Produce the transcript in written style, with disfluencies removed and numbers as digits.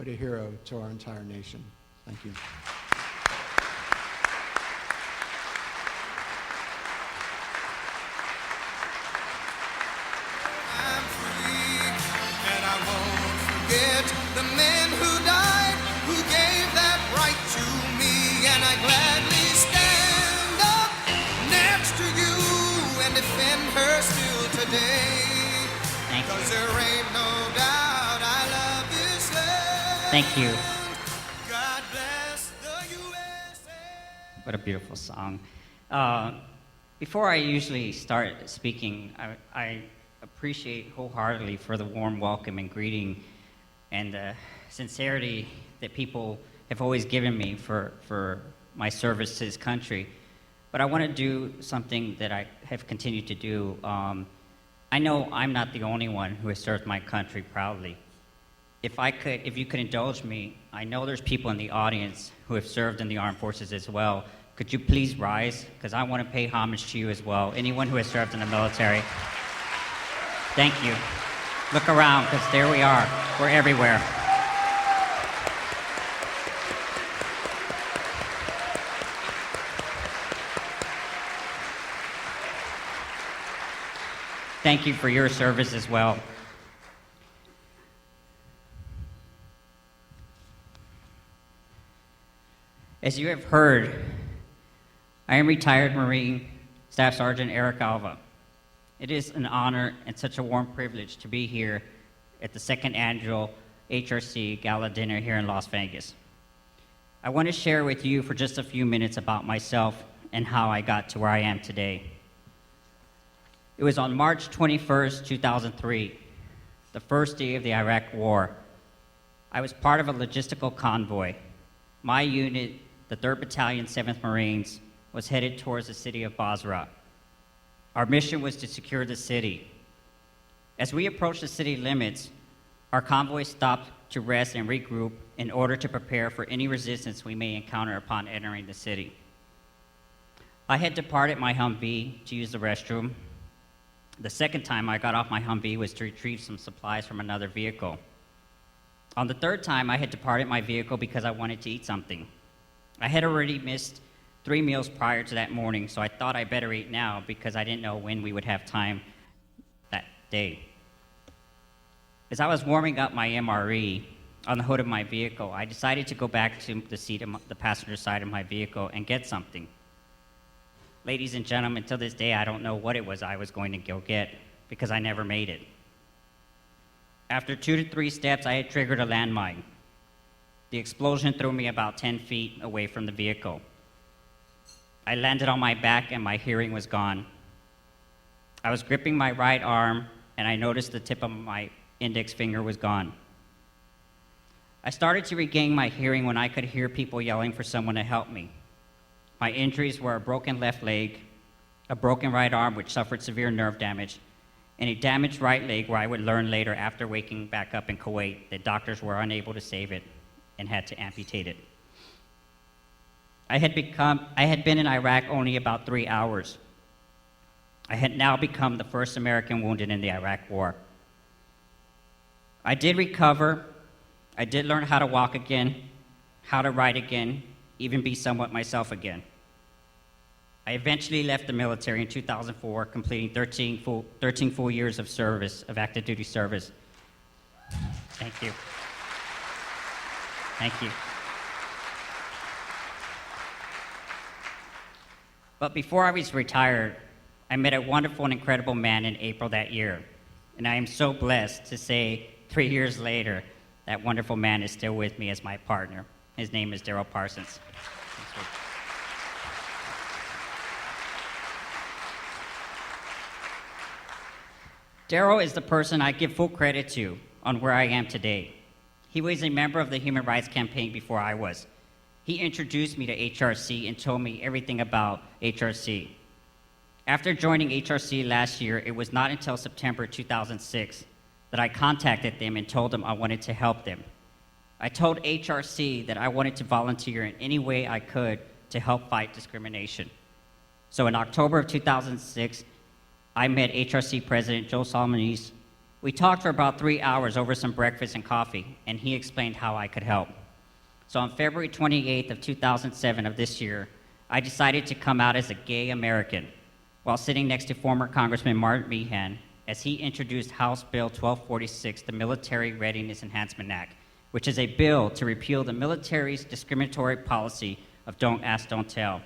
but a hero to our entire nation. Thank you. I'm free, and I won't forget the men who died, who gave that right to me, and I gladly stand up next to you and defend her still today. Thank you. 'Cause there ain't no doubt I love this land. Thank you. God bless the USA. What a beautiful song. Before I usually start speaking, I appreciate wholeheartedly for the warm welcome and greeting and the sincerity that people have always given me for my service to this country. But I want to do something that I have continued to do. I know I'm not the only one who has served my country proudly. If you could indulge me, I know there's people in the audience who have served in the armed forces as well. Could you please rise? Because I want to pay homage to you as well. Anyone who has served in the military. Thank you. Look around, because there we are. We're everywhere. Thank you for your service as well. As you have heard, I am retired Marine Staff Sergeant Eric Alva. It is an honor and such a warm privilege to be here at the second annual HRC Gala dinner here in Las Vegas. I want to share with you for just a few minutes about myself and how I got to where I am today. It was on March 21st, 2003, the first day of the Iraq War. I was part of a logistical convoy. My unit, the 3rd Battalion, 7th Marines, was headed towards the city of Basra. Our mission was to secure the city. As we approached the city limits, our convoy stopped to rest and regroup in order to prepare for any resistance we may encounter upon entering the city. I had departed my Humvee to use the restroom. The second time I got off my Humvee was to retrieve some supplies from another vehicle. On the third time, I had departed my vehicle because I wanted to eat something. I had already missed 3 meals prior to that morning, so I thought I better eat now because I didn't know when we would have time that day. As I was warming up my MRE on the hood of my vehicle, I decided to go back to the passenger side of my vehicle and get something. Ladies and gentlemen, till this day, I don't know what it was I was going to go get because I never made it. After 2 to 3 steps, I had triggered a landmine. The explosion threw me about 10 feet away from the vehicle. I landed on my back and my hearing was gone. I was gripping my right arm and I noticed the tip of my index finger was gone. I started to regain my hearing when I could hear people yelling for someone to help me. My injuries were a broken left leg, a broken right arm which suffered severe nerve damage, and a damaged right leg where I would learn later after waking back up in Kuwait that doctors were unable to save it and had to amputate it. I had been in Iraq only about 3 hours. I had now become the first American wounded in the Iraq War. I did recover. I did learn how to walk again, how to ride again, even be somewhat myself again. I eventually left the military in 2004, completing 13 full years of service, of active duty service. Thank you. Thank you. But before I was retired, I met a wonderful and incredible man in April that year. And I am so blessed to say 3 years later, that wonderful man is still with me as my partner. His name is Daryl Parsons. Daryl is the person I give full credit to on where I am today. He was a member of the Human Rights Campaign before I was. He introduced me to HRC and told me everything about HRC. After joining HRC last year, it was not until September 2006 that I contacted them and told them I wanted to help them. I told HRC that I wanted to volunteer in any way I could to help fight discrimination. So in October of 2006, I met HRC President Joe Solomons We talked for about 3 hours over some breakfast and coffee, and he explained how I could help. So on February 28th of 2007 of this year, I decided to come out as a gay American while sitting next to former Congressman Martin Meehan as he introduced House Bill 1246, the Military Readiness Enhancement Act, which is a bill to repeal the military's discriminatory policy of don't ask, don't tell.